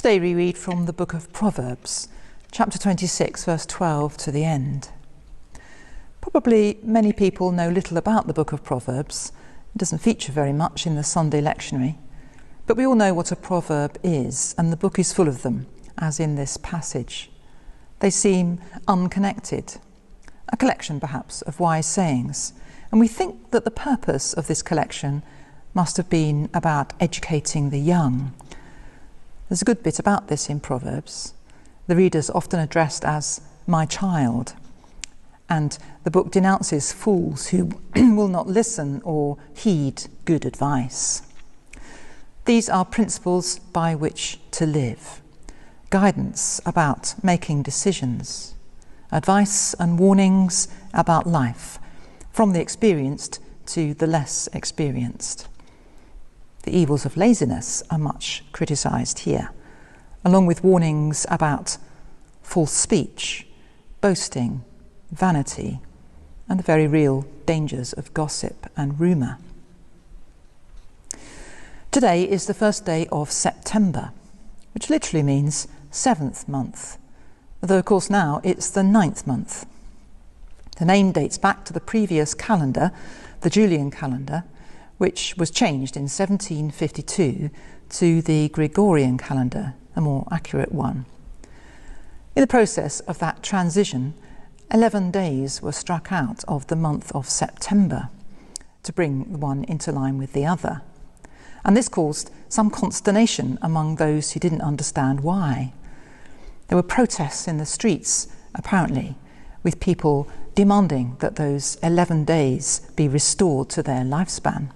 Today we read from the book of Proverbs, chapter 26, verse 12 to the end. Probably many people know little about the book of Proverbs. It doesn't feature very much in the Sunday lectionary, but we all know what a proverb is, and the book is full of them, as in this passage. They seem unconnected, a collection perhaps of wise sayings, and we think that the purpose of this collection must have been about educating the young. There's a good bit about this in Proverbs. The reader's often addressed as "my child," and the book denounces fools who will not listen or heed good advice. These are principles by which to live, guidance about making decisions, advice and warnings about life, from the experienced to the less experienced. The evils of laziness are much criticised here, along with warnings about false speech, boasting, vanity, and the very real dangers of gossip and rumour. Today is the first day of September, which literally means 7th month, although of course now it's the 9th month. The name dates back to the previous calendar, the Julian calendar, which was changed in 1752 to the Gregorian calendar, a more accurate one. In the process of that transition, 11 days were struck out of the month of September to bring one into line with the other. And this caused some consternation among those who didn't understand why. There were protests in the streets, apparently, with people demanding that those 11 days be restored to their lifespan.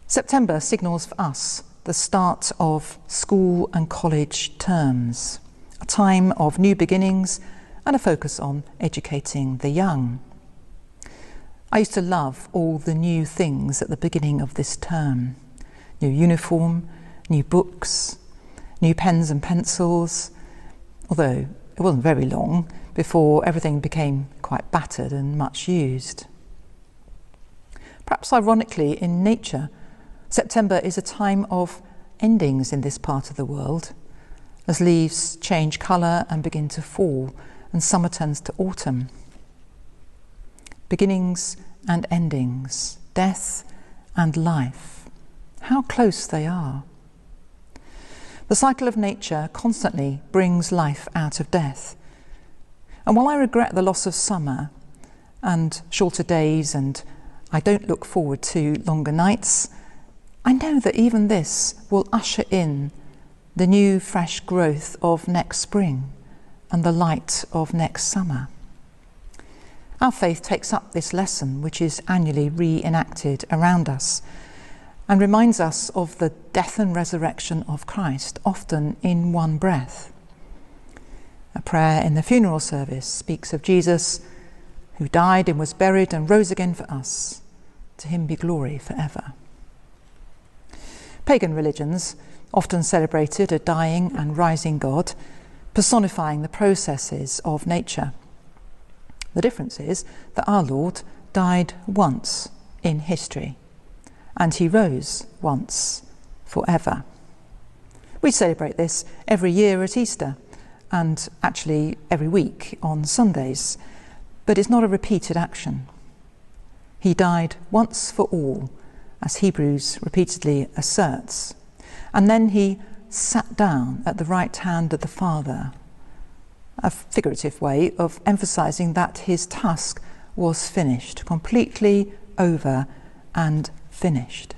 September signals for us the start of school and college terms, a time of new beginnings and a focus on educating the young. I used to love all the new things at the beginning of this term. New uniform, new books, new pens and pencils, although it wasn't very long before everything became quite battered and much used. Perhaps ironically, in nature, September is a time of endings in this part of the world, as leaves change colour and begin to fall, and summer turns to autumn. Beginnings and endings, death and life, how close they are. The cycle of nature constantly brings life out of death. And while I regret the loss of summer and shorter days, and I don't look forward to longer nights, I know that even this will usher in the new fresh growth of next spring and the light of next summer. Our faith takes up this lesson, which is annually reenacted around us, and reminds us of the death and resurrection of Christ, often in one breath. A prayer in the funeral service speaks of Jesus, who died and was buried and rose again for us. To him be glory forever. Pagan religions often celebrated a dying and rising God, personifying the processes of nature. The difference is that our Lord died once in history, and he rose once forever. We celebrate this every year at Easter, and actually every week on Sundays, but it's not a repeated action. He died once for all, as Hebrews repeatedly asserts, and then he sat down at the right hand of the Father, a figurative way of emphasising that his task was finished, completely over and finished.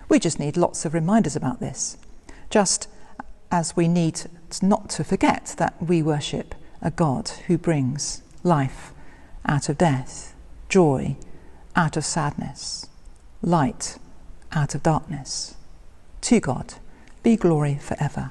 We just need lots of reminders about this, just as we need not to forget that we worship a God who brings life out of death, joy out of sadness, light out of darkness. To God be glory forever.